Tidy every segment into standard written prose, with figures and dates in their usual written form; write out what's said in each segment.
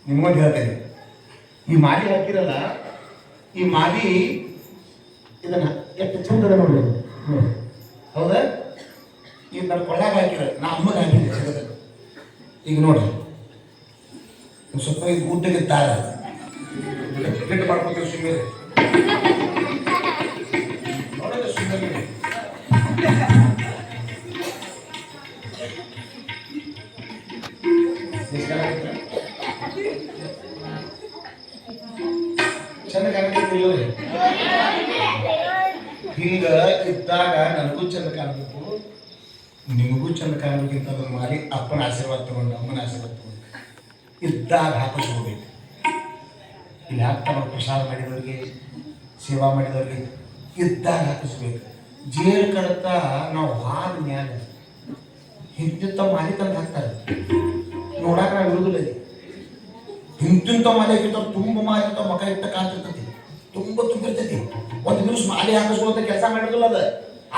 ನಿಮ್ಗೊಂದು ಹೇಳ್ತೇನೆ. ಈ ಮಾಲಿ ಹಾಕಿರಲ್ಲ, ಈ ಮಾಲಿ ಇದನ್ನ ಎಷ್ಟು ಚಂದದ ನೋಡಿ. ಹೌದಾ? ಈಗ ನನ್ನ ಕೊಳ್ಳಾಗ ಹಾಕಿರ, ನಾ ಅಮ್ಮಗೆ ಹಾಕಿದ್ದೆ. ಈಗ ನೋಡಿ ಸ್ವಲ್ಪ ಈಗ ಗುಡ್ಡಗಿದ್ದಾರ ಗಂಟು ಮಾಡ್ಕೊತೀವಿ ಸುಮ್ಮನೆ ನೋಡಿದ್ರೆ ಸುಮ್ಮನೆ ಚಂದ ಕಾಣಬೇಕಿಲ್ಲ. ಹಿಂಗ ಇದ್ದಾಗ ನನಗೂ ಚಂದ ಕಾಣಬೇಕು, ನಿಮಗೂ ಚಂದ ಕಾಣಬೇಕಿಂತ ಅದನ್ನು ಮಾಡಿ ಅಪ್ಪನ ಆಶೀರ್ವಾದ ತಗೊಂಡು ಅಮ್ಮನ ಆಶೀರ್ವಾದ ತಗೊಂಡು ಇದ್ದಾಗ ಹಾಕಿಸ್ಕೋಬೇಕು. ಇಲ್ಲಿ ಹಾಕ್ತಾವ ಪ್ರಸಾದ ಮಾಡಿದವ್ರಿಗೆ, ಸೇವಾ ಮಾಡಿದವ್ರಿಗೆ ಇದ್ದಾಗ ಹಾಕಿಸ್ಬೇಕು. ಜೇರು ಕಡತ ನಾವು ಹಾದ ಮ್ಯಾಲ ಹಿಂತಿಂತ ಮಾಲಿ ತಂದು ಹಾಕ್ತಾರೆ. ನೋಡಾಕ ನಾವು ಇರುವುದಿಲ್ಲ. ಹಿಂತಿಂತ ಮಾಲಿ ಹಾಕಿರ್ತಾವ, ತುಂಬ ಮಾಲಿ ಇರ್ತಾವ, ಮಕ ಇಟ್ಟ ಕಾಣ್ತಿರ್ತೈತಿ, ತುಂಬ ತುಂಬಿರ್ತೈತಿ. ಒಂದು ದಿವಸ ಮಾಲಿ ಹಾಕಿಸ್ಕೊಳ್ಳೋ ಕೆಲಸ ಮಾಡಿರೋದಿಲ್ಲ.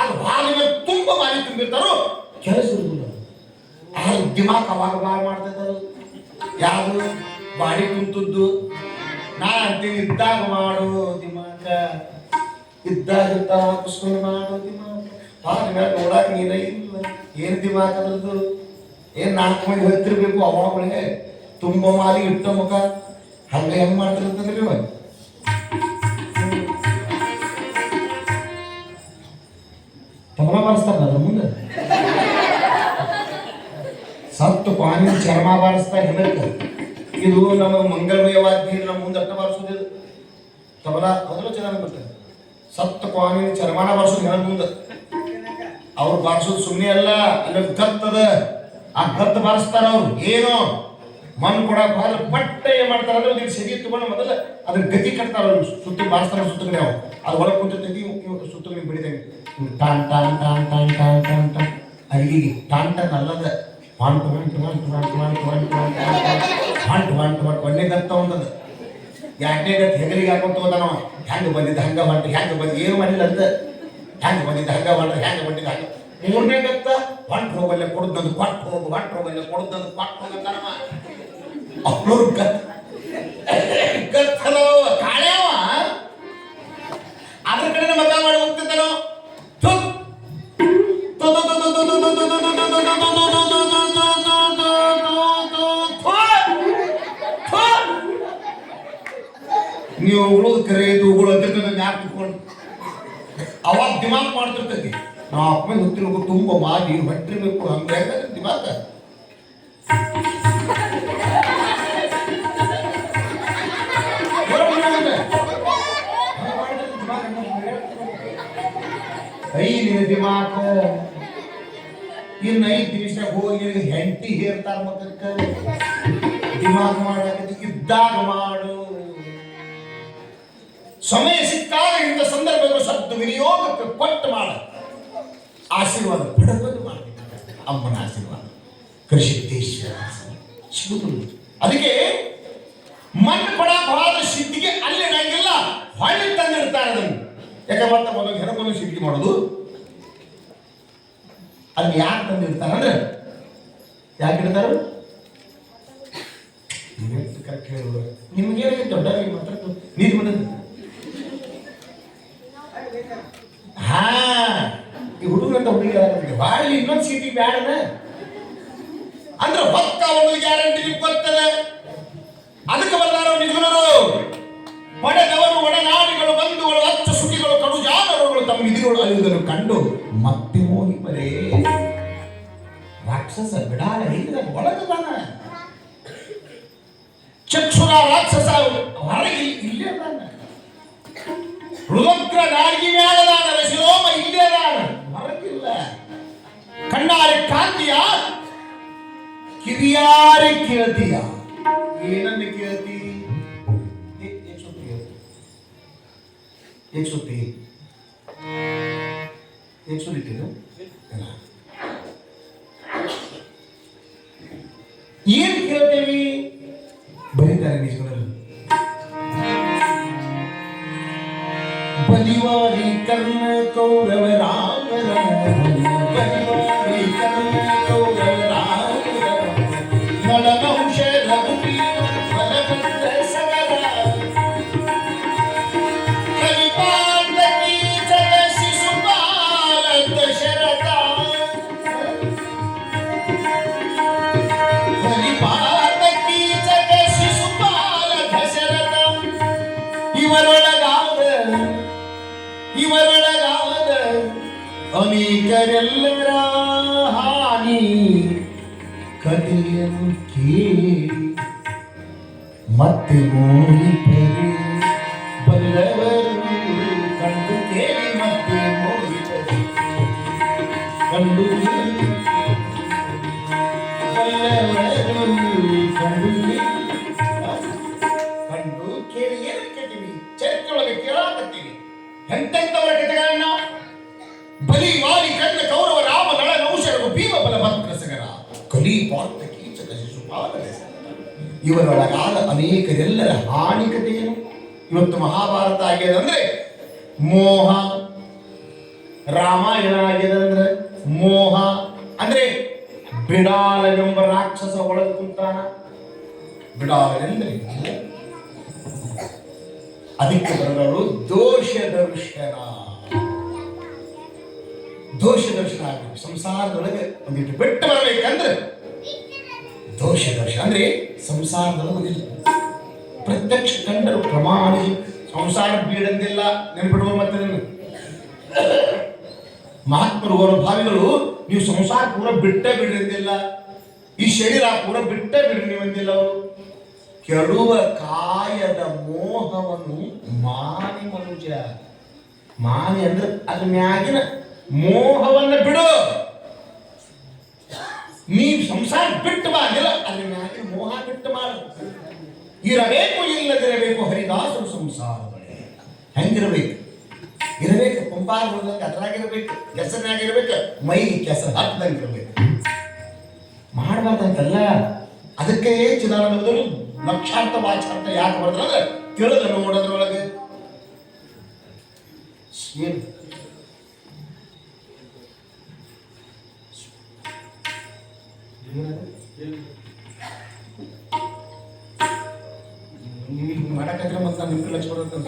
ಅದು ಹಾಲಿನ ತುಂಬ ಮಾಲಿ ತುಂಬಿರ್ತಾರೋ ಕೆಲಸ ಇರುವುದಿಲ್ಲ. ಆಗ ದಿಮಾಕ್ ಅವಾಗ ಬಾಳ ಮಾಡ್ತಿರ್ತಾರೆ. ಯಾವುದು ಬಾಡಿ ಕುಂತದ್ದು ನಾ ಅಂತೀನಿ. ಇದ್ದಾಗ ಮಾಡು ದಿಮಾಕ, ಇದ್ದಾಗ ಹಾಕಿಸ್ಕೊಂಡು ಮಾಡು ದಿಮಾಕ. ಹಾಗೆ ಮೇಲೆ ನೋಡಾಕ ನೀನ ಇಲ್ಲ. ಏನು ದಿಮಾಕ ಅದ್ರದ್ದು? ಏನು 4 ಮಂದಿ ಹೊತ್ತಿರ್ಬೇಕು ಅವಾಗಲೇ ತುಂಬ ಮಾಲಿ ಇಟ್ಟ ಮುಖ. ಹಂಗೆ ಹೆಂಗೆ ಮಾಡ್ತಿರ್ತದ್ರಿ ನೀವು? ತಬಲ ಬಾರಿಸ್ತಾರ ಅದ್ರ ಮುಂದೆ ಸತ್ತು ಪಾನಿ ಚರ್ಮ ಬಾರಿಸ್ತಾ ಹೆದರ್ತಾರೆ. ಇದು ನಮ್ಮ ಮಂಗಳಮಯವಾದ ನಮ್ಮ ಮುಂದೆ ಅಟ್ಟ ಬಾರಿಸೋದಿಲ್ಲ. ತಬಲ ಅದನ್ನು ಚೆನ್ನಾಗಿ ಬರ್ತದೆ. ಸತ್ತು ಪಾನಿ ಚರ್ಮಾನ ಬಾರಿಸೋದು ಹೆಣ ಮುಂದೆ. ಅವ್ರು ಬಾರಿಸೋದು ಸುಮ್ಮನೆ ಅಲ್ಲ, ಅಲ್ಲಿ ಗತ್ತದ. ಆ ಗತ್ತು ಬಾರಿಸ್ತಾರ ಅವ್ರು. ಏನು ಮಣ್ಣು ಕೊಡಕ್ಕೆ ಹೋದ್ರೆ ಬಟ್ಟೆ ಏನು ಮಾಡ್ತಾರೆ ಅಂದ್ರೆ ಒಂದು ಸೆಗಿ ತಗೊಂಡು ಮೊದಲ ಅದ್ರ ಗತಿ ಕಟ್ತಾರ. ಅವ್ರು ಸುತ್ತ ಬಾರಿಸ್ತಾರ. ಸುತ್ತ ಕಡೆ ಅವ್ರು ಅದು ಒಳಗೆ ಕುಂತಿರ್ತೈತಿ. ಸುತ್ತ ನೀವು ಬಿಡಿದಂಗೆ ಟಾನ್ ಟಾನ್ ಟಾನ್ ಟಾನ್ ಟಾನ್ ಟಾನ್ ಟಾನ್ ಅಲ್ಲಿಗೆ ಟಾನ್ ಟಾನ್ ಅಲ್ಲದ ಹೊಂಟು ಹೊಂಟು ಹೊಂಟು ಹೊಂಟು ಹೊಂಟು ಹೊಂಟು ಹೊಂಟು ಹೊಂಟು ಹೊಂಟು ಒಂದೇ ಗತ್ತ ಹೊಂಟದ. 2ನೇ ಗತ್ತು ಹೆಗಲಿಗೆ ಹಾಕೊಂತ ಹೋದಾನವ. ಹೆಂಗೆ ಬಂದಿದ್ದ ಹಂಗ ಹೊಂಟು, ಹೆಂಗೆ ಬಂದು ಏನು ಮಾಡಿಲ್ಲ ಅಂತ. ಹೆಂಗೆ ಬಂದಿದ್ದ ಹಂಗ ಹೊಂಟ್ರೆ, ಹೆಂಗೆ ಬಂದಿದ್ದ ಹಂಗೆ. 3ನೇ ಗತ್ತ ಹೊಂಟು ಹೋಗಲ್ಲೇ ಕೊಡುದಂದು ಕೊಟ್ಟು ಹೋಗು, ಹೊಂಟು ಹೋಗಲ್ಲೇ ಕೊಡುದಂದು ಕೊಟ್ಟು ಹೋಗಂತಾನವ. ಅವ್ರು ಗತ್ತಲೋ ಕಾಳ್ಯಾವ ಅದ್ರ ಕಡೆ ಮಗ ಮಾಡಿ ಹೋಗ್ತಿದ್ದಾನೋ. ನೀವು ಉಳೋದು ಕರೆಯೋದು ಉಗುಳು ಅಂತಿರ್ತದೆ. ಯಾಕೆ ಕುತ್ಕೊಂಡು ಅವಾಗ ದಿಮಾಕ್ ಮಾಡ್ತಿರ್ತೈತಿ. ನಾವು ಅಪ್ಪನ ಗೊತ್ತಿರ್ಬೇಕು, ತುಂಬ ಮಾಡಿ ಹೊಟ್ಟಿರ್ಬೇಕು. ಹಂಗೆ ದಿಮಾಕ ಐದು ದಿಮಾಕ. ಇನ್ನು 5 ದಿವಸ ಹೋಗಿ ಹೆಂಡತಿ ಹೇರ್ತಾರ ಮಕ್ಕಕ್ಕೆ. ದಿಮಾಕ್ ಮಾಡಕ್ಕೆ ಇದ್ದಾಗ ಮಾಡು. ಸಮಯ ಸಿಕ್ಕಾಗ ಇಂಥ ಸಂದರ್ಭಗಳು ಸದ್ದು ವಿನಿಯೋಗಕ್ಕೆ ಕೊಟ್ಟು ಮಾಡ. ಆಶೀರ್ವಾದ ಪಡೆದು ಮಾಡಿ. ಅಮ್ಮನ ಆಶೀರ್ವಾದ ಕೃಷಿದ್ದೇಶ್ವರ ಸಿಗುತ್ತಿಲ್ಲ. ಅದಕ್ಕೆ ಮಣ್ಣು ಕೊಡಾದ ಸಿದ್ಧಿಗೆ ಅಲ್ಲಿ ನಂಗಿಲ್ಲ ಹೊಳ್ಳಿ ತಂದಿರ್ತಾರೆ ಅದನ್ನು. ಯಾಕೆ ಬರ್ತಾ ಮೊದಲು ಹೆಣವನ್ನು ಸಿದ್ಧಿ ಮಾಡೋದು. ಅಲ್ಲಿ ಯಾಕೆ ತಂದಿರ್ತಾರೆ ಅಂದ್ರೆ ಯಾಕೆ ಇಡ್ತಾರ? ಕರೆಕ್ಟ್ ಹೇಳುವ ನಿಮ್ಗೇನಾಗಿ ದೊಡ್ಡ ಮಾತ್ರ ನೀರು ಬಂದದ್ದು. ಹಾ ಈ ಹುಡುಗರಂತ ಹುಡುಗಿ ಬಾಳಿ ಇನ್ನೊಂದು ಸೀಟಿಗೆ ಬ್ಯಾಡನ ಅಂದ್ರೆ ಹೊತ್ತ ಒಂದು ಗ್ಯಾರಂಟಿ ನಿಮ್ಗೆ ಗೊತ್ತಲ್ಲ. ಅದಕ್ಕೆ ಬಂದಾರ ನಿಜರು ಪಡೆದವರು ಒಡನಾಡಿಗಳು ಬಂಧುಗಳು ಹಚ್ಚ ಸುಖಿಗಳು ಕಡು ಜಾನರುಗಳು ತಮ್ಮ ನಿಧಿಗಳು ಅಲಿಯುವುದನ್ನು ಕಂಡು ಮತ್ತೆ ಮೋಹಿಪರೇ. ರಾಕ್ಷಸ ಬಿಡಾಲ ಹಿಂದೆ ಒಳಗದಾನ. ಚಕ್ಷುರ ರಾಕ್ಷಸ ಹೊರಗೆ ಇಲ್ಲೇ ಅದಾನ. ರುದ್ರ ನಾಡಿಗೆ ಮೇಳದಾನ. ರಸಿಲೋಮ ಇಲ್ಲೇ ಅದಾನ, ಹೊರಗಿಲ್ಲ. ಕಣ್ಣಾರೆ ಕಾಂತಿಯ ಕಿವಿಯಾರೆ ಕೇಳ್ತೀಯ. ಏನನ್ನು ಕೇಳ್ತಿ? 100 ಲೀಟರ್ ಏನ್ ಕೇಳ್ತೇವಿ? ಬರೀತಾರೆ ನಿಜಗಳಲ್ಲಿ. ಬಲಿವಾರಿ ಕರ್ಣ ಕೌರವ ರಾಮರ, ಬಲಿವಾರಿ ಕರ್ಣ ಕೌರವ ರಾಮರ, ನಳನೌಷ ಅನೇಕರೆಲ್ಲರ ಹಾನಿ ಕಥೆಯನ್ನು ಕೇಳಿ ಮತ್ತೆ ಮೋಹಿತರೆ ಬಲ್ಲವರು ಕಂಡು ಕೇಳಿ ಮತ್ತೆ ಮೋಹಿತರೆ ಕಂಡು ಬಲ್ಲವರು ಕಂಡು ಕೇಳಿ ಏನು ಕೇಳ್ತೀವಿ ಚರಿತ್ರೆಯೊಳಗೆ ಕೇಳಾಕತ್ತೀವಿ ಎಂತೆಂಥವರ ಕಥೆಗಳನ್ನ ಬಲಿ ವಾಲಿ ಕಣ್ಣ ಕೌರವ ರಾಮ ನಳ ನೌಷರರು ಭೀಮ ಬಲಭದ್ರ ಸಗರ ಕಲಿ ಪಾರ್ಥ ಕೀಚಕ ಶಿಶುಪಾಲ ಇವರೊಳಗಾದ ಅನೇಕರೆಲ್ಲರ ಹಾನಿ ಕಥೆಯನ್ನು ಇವತ್ತು ಮಹಾಭಾರತ ಆಗ್ಯದಂದ್ರೆ ಮೋಹ, ರಾಮಾಯಣ ಆಗ್ಯದಂದ್ರೆ ಮೋಹ ಅಂದ್ರೆ ಬಿಡಾಲವೆಂಬ ರಾಕ್ಷಸ ಒಳಗೆ ಕುಂತಾನ. ಬಿಡಾಲವೆಂದ್ರೆ ಅದಕ್ಕೆ ಬರೋರು ದೋಷ ದರ್ಶನ. ದೋಷ ದರ್ಶನ ಆಗಬೇಕು ಸಂಸಾರದೊಳಗೆ ಒಂದಿಟ್ಟು ಬಿಟ್ಟು ಬರಬೇಕಂದ್ರೆ ದೋಷ ದರ್ಶನ ಅಂದ್ರೆ ಸಂಸಾರದೊಳಗೆ ಒಂದಿಟ್ಟು ಪ್ರತ್ಯಕ್ಷ ಕಂಡರು ಪ್ರಮಾಣಿ ಸಂಸಾರ ಬೀಡಂದಿಲ್ಲ ನೆನ್ಪಿಡುವ. ಮತ್ತೆ ಮಹಾತ್ಮರು ಭಾವಿಗಳು ನೀವು ಸಂಸಾರ ಪೂರ ಬಿಟ್ಟೇ ಬಿಡ್ರಿಂದಿಲ್ಲ, ಈ ಶರೀರ ಪೂರ ಬಿಟ್ಟೇ ಬಿಡ್ರಿ ನೀವಂದಿಲ್ಲ. ಅವರು ಕೆಡುವ ಕಾಯದ ಮೋಹವನ್ನು ಮಾನಿ ಮನುಜ. ಮಾನಿ ಅಂದ್ರೆ ಅದ್ರ ಮ್ಯಾಗಿನ ಮೋಹವನ್ನ ಬಿಡು. ನೀವು ಸಂಸಾರ ಬಿಟ್ಟು ಬಾಗಿಲ್ಲ, ಅದ್ರ ಮ್ಯಾಗಿನ ಮೋಹ ಬಿಟ್ಟು ಮಾಡು. ಇರಬೇಕು ಇಲ್ಲದಿರಬೇಕು ಹರಿದಾಸರು ಸಂಸಾರಗಳೇ. ಹೆಂಗಿರ್ಬೇಕು? ಇರಬೇಕು ಕುಂಬಾರ ಹೋದಂಗೆ ಅದ್ರಾಗಿರ್ಬೇಕು, ಕೆಸರಿನಾಗಿರ್ಬೇಕು, ಮೈಗೆ ಕೆಸರು ಹಾಕ್ದಂಗಿರ್ಬೇಕು. ಮಾಡಬಾರ್ದಂತಲ್ಲ. ಅದಕ್ಕೆ ಚಿದಾನಂದರು ಲಕ್ಷಾರ್ಥ ವಾಚಾರ್ಥ ಯಾಕೆ ಬರ್ತಂದ್ರೆ ತಿಳಿದ ನೋಡೋದ್ರೊಳಗೆ ಏನು ಮಾಡಕತ್ರ ಮತ್ತ ನಿಮ್ಗೆ ಲಕ್ಷ ಬರುತ್ತೆ.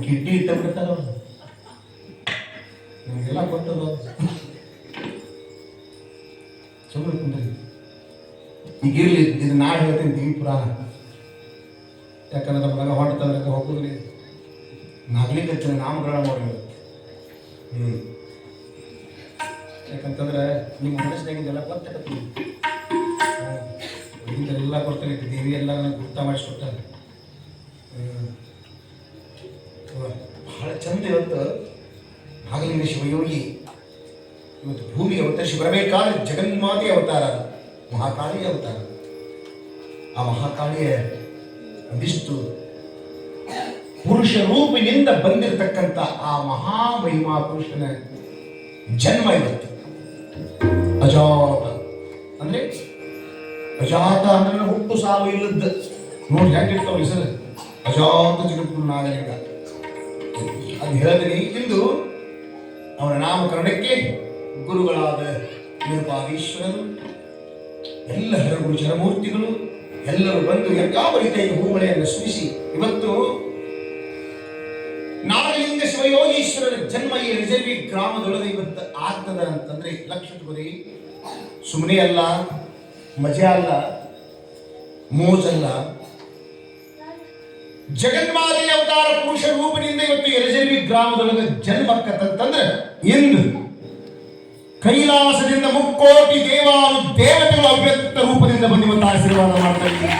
ಕಿಡ್ನಿ ಇಟ್ಟ ಬಿಡ್ತಾರ ನಮಗೆಲ್ಲ ಕೊಟ್ಟದ ಸುಮ್ಮನೆ ಕುಂದ್ರಿ. ಈಗಿರ್ಲಿ, ಇದು ನಾಳೆ ಹೇಳ್ತೀನಿ ದಿವಿ ಪುರಾಣ. ಯಾಕಂದ್ರೆ ಮಗ ಹೊಡ್ತಂದ್ರೆ ಹೋಗೋದ್ರಿ ನಾಗಲಿಕ್ಕೆ ನಾಮಕರಣ ಮಾಡಿ. ಯಾಕಂತಂದ್ರೆ ನಿಮ್ಮ ಮನಸ್ಸಿನಾಗಿದ್ದೆಲ್ಲ ಗೊತ್ತಾಗತ್ತೀವಿ. ಎಲ್ಲ ಕೊಡ್ತಾನೆ ದೇವಿ ಎಲ್ಲ ನನಗೆ ಗುರ್ತ ಮಾಡಿಸ್ಕೊಡ್ತಾರೆ. ಬಹಳ ಚಂದ. ಇವತ್ತು ನಾಗಲಿಂಗ ಶಿವಯೋಗಿ ಇವತ್ತು ಭೂಮಿಗೆ ಅವತರಿಸಿ ಬರಬೇಕಾದ್ರೆ ಜಗನ್ಮಾತೆ ಅವತಾರ, ಮಹಾಕಾಳಿ ಅವತಾರ. ಆ ಮಹಾಕಾಳಿಯ ಒಂದಿಷ್ಟು ಪುರುಷ ರೂಪಿನಿಂದ ಬಂದಿರತಕ್ಕಂಥ ಆ ಮಹಾಮಹಿಮಾ ಪುರುಷನ ಜನ್ಮ ಇವತ್ತು. ಅಜಾತ ಅಂದ್ರೆ ಅಜಾತ ಅಂದ್ರೆ ಹುಟ್ಟು ಸಾವು ಇಲ್ಲದ ನೋಡಿ ಹೆಂಗಿರ್ತಾವ ಹೆಸರು. ಅಜಾತ ಜಗದ್ಗುರು ನಾಗಲಿಂಗ ಅದು ಹೇಳಿದ್ರಿ. ಇಂದು ಅವನ ನಾಮಕರಣಕ್ಕೆ ಗುರುಗಳಾದ ನಿರುಪಾದೀಶ್ವರರು, ಎಲ್ಲ ಹರಗುರು ಚರಮೂರ್ತಿಗಳು ಎಲ್ಲರೂ ಬಂದು ಯಾವ ರೀತಿಯಾಗಿ ಹೂಮಳೆಯನ್ನು ಸುರಿಸಿ ಇವತ್ತು ನಾಗಲಿಂಗ ಶಿವಯೋಗೀಶ್ವರರ ಜನ್ಮ ಈ ರಿಜರ್ವಿ ಗ್ರಾಮದೊಳಗೆ ಇವತ್ತು ಆಗ್ತದ ಅಂತಂದ್ರೆ ಲಕ್ಷ ಸುಮ್ಮನೆ ಅಲ್ಲ, ಮಜಾ ಅಲ್ಲ, ಮೋಜಲ್ಲ. ಜಗನ್ಮಾತೆ ಅವತಾರ ಪುರುಷ ರೂಪದಿಂದ ಇವತ್ತು ರಿಜರ್ವಿ ಗ್ರಾಮದೊಳಗೆ ಜನ್ಮಕ್ಕಂತಂದ್ರೆ ಇಂದು ಕೈಲಾಸದಿಂದ ಮುಕ್ಕೋಟಿ ದೇವಾನು ದೇವತೆಗಳು ಅವ್ಯಕ್ತ ರೂಪದಿಂದ ಬಂದು ಇವತ್ತು ಆಶೀರ್ವಾದ ಮಾಡ್ತಾ ಇದ್ದಾರೆ.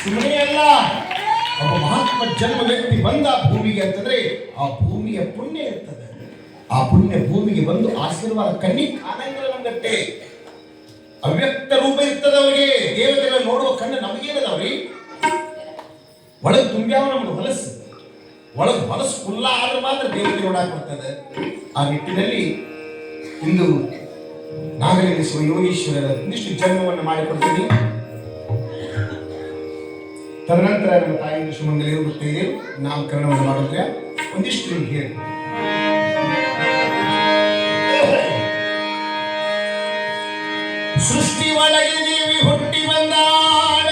ಸುಮ್ಮನೆ ಅಲ್ಲ, ಒಬ್ಬ ಮಹಾತ್ಮ ಜನ್ಮ ವ್ಯಕ್ತಿ ಬಂದ ಭೂಮಿಗೆ ಅಂತಂದ್ರೆ ಆ ಭೂಮಿಯ ಪುಣ್ಯ ಇರ್ತದೆ. ಆ ಪುಣ್ಯ ಭೂಮಿಗೆ ಬಂದು ಆಶೀರ್ವಾದ ಕಣ್ಣಿ ಕಾಣಂಗಿಲ್ಲ ನಮ್ಗಟ್ಟೆ. ಅವ್ಯಕ್ತ ರೂಪ ಇರ್ತದೆ ಅವರಿಗೆ. ದೇವತೆಗಳ ನೋಡುವ ಕಣ್ಣು ನಮಗೇನದವ್ರಿ? ಒಳಗೆ ತುಂಬ್ಯಾವ ನಮ್ಗೆ ಹೊಲಸು. ಒಳಗೆ ಹೊಲಸು ಫುಲ್ಲ ಆದ್ರೆ ಮಾತ್ರ ದೇವತೆ ನೋಡಾಕ್ ಬರ್ತದೆ. ಆ ನಿಟ್ಟಿನಲ್ಲಿ ಇಂದು ನಾಗಲಿಂಗ ಶಿವಯೋಗೀಶ್ವರರ ಒಂದಿಷ್ಟು ಜನ್ಮವನ್ನು ಮಾಡಿಕೊಡ್ತೀನಿ. ತದನಂತರ ನಮ್ಮ ತಾಯಿ ಶಿವಮಂಗಲಿಯರು ಗೊತ್ತಿದೆ ನಾಮಕರಣವನ್ನು ಮಾಡಿದ್ರೆ ಒಂದಿಷ್ಟು ನಿಮ್ಗೆ ಹೇಳಿ. ಸೃಷ್ಟಿ ಒಳಗೆ ದೇವಿ ಹುಟ್ಟಿ ಬಂದಾಳ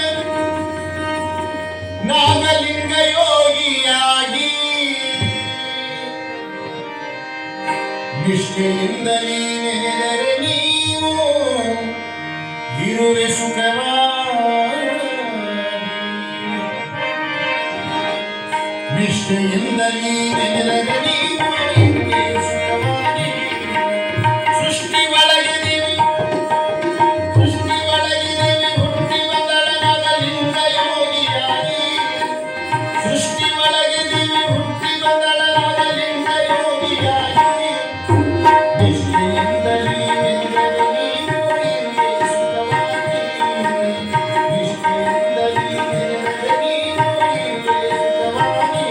ನಾಗಲಿಂಗ ಯೋಗಿಯಾಗಿ, ನಿಷ್ಠೆಯಿಂದಲೇ ನೆನೆದರೆ ನೀವು ಇರುವೆ ಸುಖವಾಗಿ. ನಿಷ್ಠೆಯಿಂದಲೇ ನೆನೆದರೆ ನೀವೇ ಸುಖವಾಗಿ. ಸೃಷ್ಟಿ ಒಳಗಿದೀವಿ ಹುಟ್ಟಿ ಬಂದಳನಾದ ಲಿಂಗ ಯೋಗಿಯಾಗಿ. ಸೃಷ್ಟಿ ಒಳಗಿದೀವಿ ಹುಟ್ಟಿ ಬಂದಳನಾದ ಲಿಂಗ ಯೋಗಿಯಾಗಿ. ನಿಷ್ಠೆಯಿಂದಲೇ ನೆನೆದರೆ ನೀವೇ ಸುಖವಾಗಿ. ನಿಷ್ಠೆಯಿಂದಲೇ ನೆನೆದರೆ ನೀವೇ ಸುಖವಾಗಿ.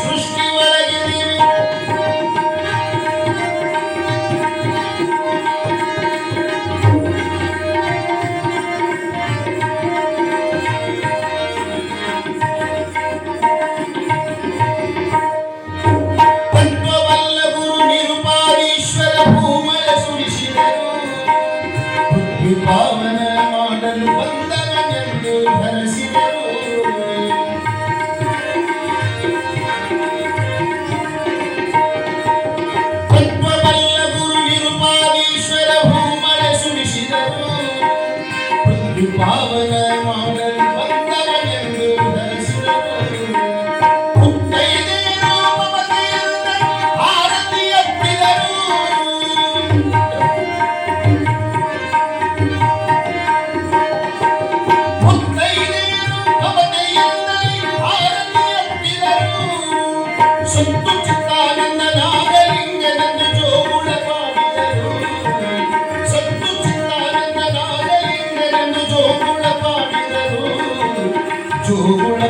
ಸೃಷ್ಟಿ ಒಳಗಿದೀವಿ ತತ್ವವಲ್ಲ ಗುರು ನಿರುಪಾದೀಶ್ವರ ಭೂಮಯ ಸುರಿಸಿದರು. ಬುದ್ಧಿ ಪಾವನ ಮಾಡಲು ಬಂದವನೆಂದು ಹರಸಿದರು. ತತ್ವವಲ್ಲ ಗುರು ನಿರುಪಾದೀಶ್ವರ ಭೂಮಯ ಸುರಿಸಿದರು. ಬುದ್ಧಿ ಪಾವನ ಮಾಡಲು ಬಂದವನೆಂದು ಹರಸಿದರು. ಮುತ್ತೈದೆಯರು ಮಮತೆಯಿಂದ ಆರತಿ ಎತ್ತಿದರು. ಮುತ್ತೈದೆಯರು ಮಮತೆಯಿಂದಲೇ ಆರತಿ ಎತ್ತಿದರು. ಸತ್ತು ಚಿತ್ತಾನಂದ ನಾಗಲಿಂಗನನ್ನು ಜೋಗುಳ ಪಾಡಿದರು. ಸತ್ತು ಚಿತ್ತಾನಂದ ನಾಗಲಿಂಗನನ್ನು ಜೋಗುಳ ಪಾಡಿದರು. ಜೋಗುಳ